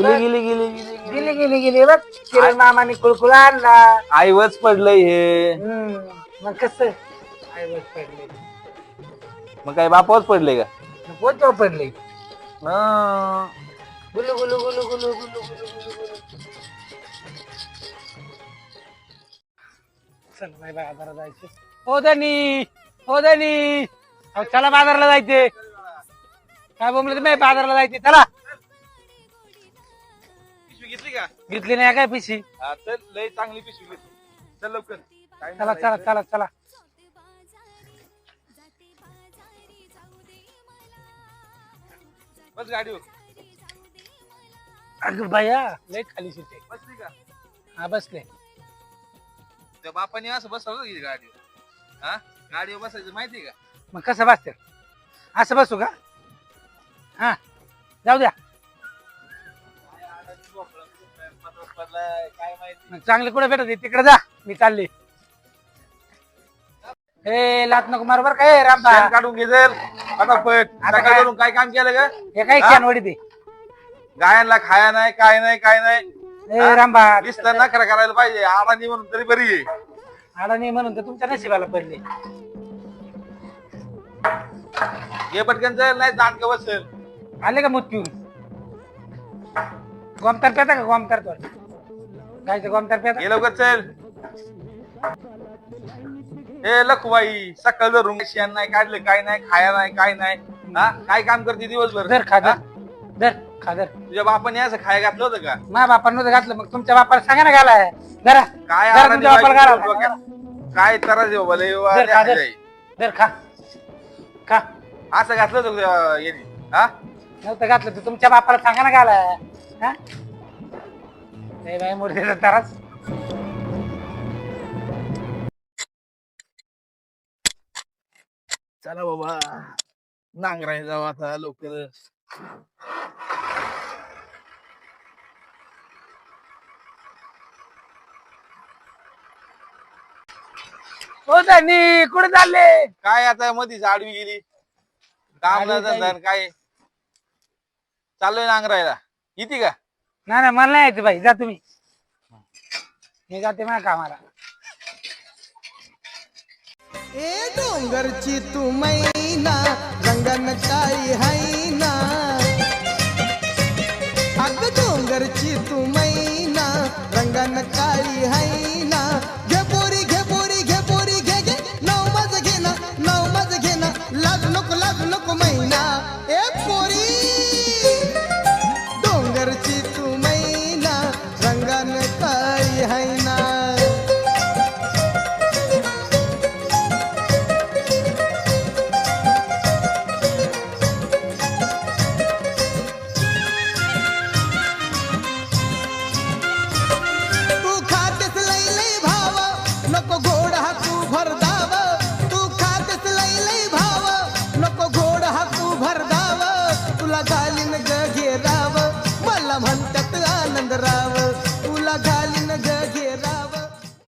गेली गेली गेली गेली गेली गेली गेली बघ किरण मामाने कुळकुळा आणला. आईवच पडलंय हे. मग कसं आईवत पडले मग काय बापावच पडले का? पोचव पडले हं. गुलू गुलू गुलू गुलू गुलू गुलू गुलू गुलू. चल बाय बाजारात जायचं. हो दनी हो दनी अहो चला बाजारला जायचे. काय बोलले तुम्ही बाजारला जायचे चला. पिशवी घेतली का? घेतली नाही काय पिशी. हा, चल लय चांगली पिशवी घेतली. चल लवकर. काय चला चला चला चला. बस गाडीवर. अगं बाया लय खाली शिटे. बसली का? हा बसले. त्या बापाने असं बसवलं की गाडीवर. हा, गाडीवर बसायचं माहिती का? मग कसं बसते असं बसू का? हा जाऊ द्या. काय माहिती. मग चांगले कुठे भेटत तिकडे जा मी चालली. हे लात नको मार बर काय रामबा. शेण काढून घे जर फटाफट. आता सकाळी काय? करून काय काम केलं का? हे काय हा? शेणवडी ते. गायांना खाया नाही काय नाही काय नाही. ए रामबा दिसतं नखरा करायला पाहिजे. आडानी म्हणून तरी बरी आहे. अडाणी म्हणून तर तुमच्या नशिबाला पडले. हे पटकन चल नाही दांडक बसेल. आले का मूत पिऊन? गोमतार पेता का गोमतार तो गायचं गोमतार पेता. हे लवकर चल. हे लखबाई सकाळ धरून शेण नाही काढले काय नाही खाया नाही काय नाही. हा काय काम करते दिवसभर? दर खा हा? दर खा दर. तुझ्या बापाने असं खाया घातलं होतं का? माझ्या बापानं नव्हतं घातलं मग तुमच्या बापाला सांगा ना घालाय. जरा काय जरा आडाणी तुमच्या बापाला बाई, घाला. डोक्यात काय त्रास देऊ भले दर खा दर. दर खा खा. असं घातलं होतं का यांनी? हा नव्हतं घातलं तर तुमच्या बापाला सांगा ना घालाय. हा नाही बाई मूर्तीचा ताराच. चला बाबा नांगराय जाऊ आता लवकर. हो धनी कुठे चालले? काय आता मधीच आडवी गेली. काम आडवी नाही धंदा काय? नाही, काय चाललोय नांगरायला. येते का? नाही नाही मला नाही यायचं बाई जा तुम्ही. मी जाते माझ्या कामाला. ए डोंगरची तू मैना रंगन काही हैना. अग डोंगरची तू मैना रंगन काही हैना.